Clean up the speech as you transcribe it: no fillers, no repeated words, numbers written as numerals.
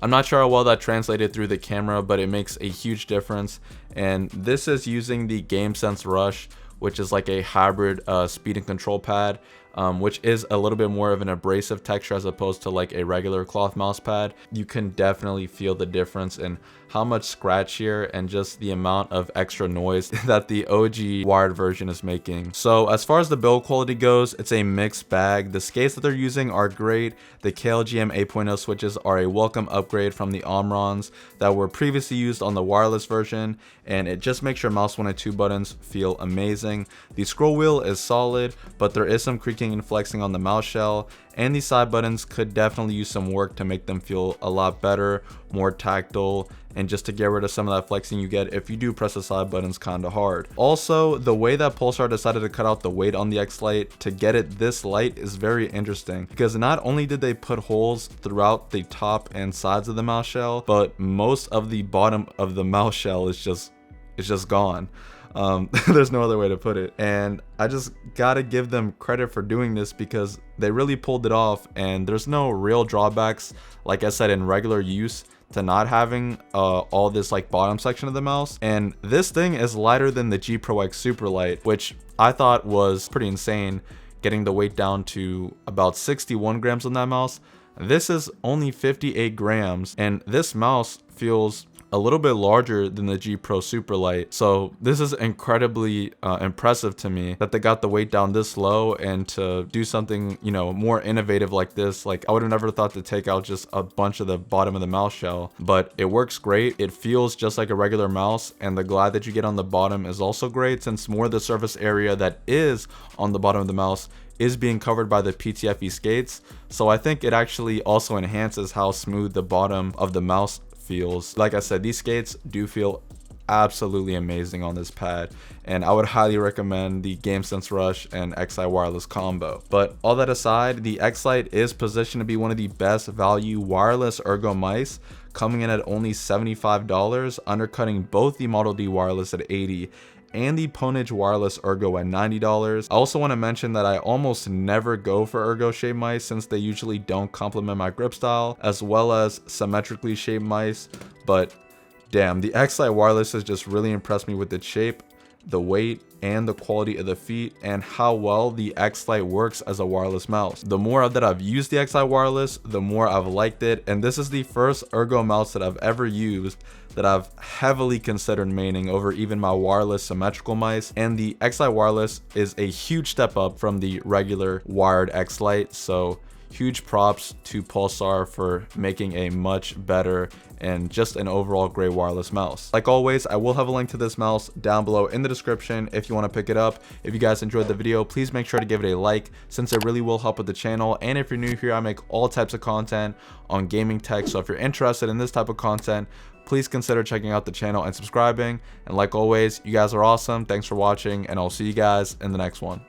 I'm not sure how well that translated through the camera, but it makes a huge difference. And this is using the GameSense Rush, which is like a hybrid speed and control pad, which is a little bit more of an abrasive texture as opposed to like a regular cloth mouse pad. You can definitely feel the difference in how much scratchier and just the amount of extra noise that the OG wired version is making. So as far as the build quality goes, it's a mixed bag. The skates that they're using are great. The KLGM 8.0 switches are a welcome upgrade from the Omrons that were previously used on the wireless version, and it just makes your mouse 1 and 2 buttons feel amazing. The scroll wheel is solid, but there is some creaking and flexing on the mouse shell, and the side buttons could definitely use some work to make them feel a lot better, more tactile, and just to get rid of some of that flexing you get if you do press the side buttons kind of hard. Also, the way that Pulsar decided to cut out the weight on the Xlite to get it this light is very interesting, because not only did they put holes throughout the top and sides of the mouse shell, but most of the bottom of the mouse shell is just gone. There's no other way to put it, and I just gotta give them credit for doing this because they really pulled it off, and there's no real drawbacks, like I said, in regular use to not having all this like bottom section of the mouse. And this thing is lighter than the G Pro X SUPERLIGHT, which I thought was pretty insane, getting the weight down to about 61 grams on that mouse. This is only 58 grams, and this mouse feels a little bit larger than the G Pro SUPERLIGHT. So this is incredibly impressive to me that they got the weight down this low, and to do something, you know, more innovative like this. Like, I would have never thought to take out just a bunch of the bottom of the mouse shell, but it works great. It feels just like a regular mouse, and the glide that you get on the bottom is also great, since more of the surface area that is on the bottom of the mouse is being covered by the PTFE skates. So I think it actually also enhances how smooth the bottom of the mouse feels. Like I said, these skates do feel absolutely amazing on this pad, and I would highly recommend the GameSense Rush and Xi wireless combo. But all that aside, the Xlite is positioned to be one of the best value wireless ergo mice, coming in at only $75, undercutting both the Model D wireless at $80 and the Ponage wireless ergo at $90. I also want to mention that I almost never go for ergo shaped mice, since they usually don't complement my grip style, as well as symmetrically shaped mice. But damn, the Xlite wireless has just really impressed me with its shape, the weight, and the quality of the feet, and how well the Xlite works as a wireless mouse. The more that I've used the Xlite wireless, the more I've liked it, and this is the first ergo mouse that I've ever used that I've heavily considered maining over even my wireless symmetrical mice. And the Xlite wireless is a huge step up from the regular wired Xlite, so huge props to Pulsar for making a much better and just an overall great wireless mouse. Like always, I will have a link to this mouse down below in the description if you want to pick it up. If you guys enjoyed the video, please make sure to give it a like, since it really will help with the channel. And if you're new here, I make all types of content on gaming tech, so if you're interested in this type of content, please consider checking out the channel and subscribing. And like always, you guys are awesome. Thanks for watching, and I'll see you guys in the next one.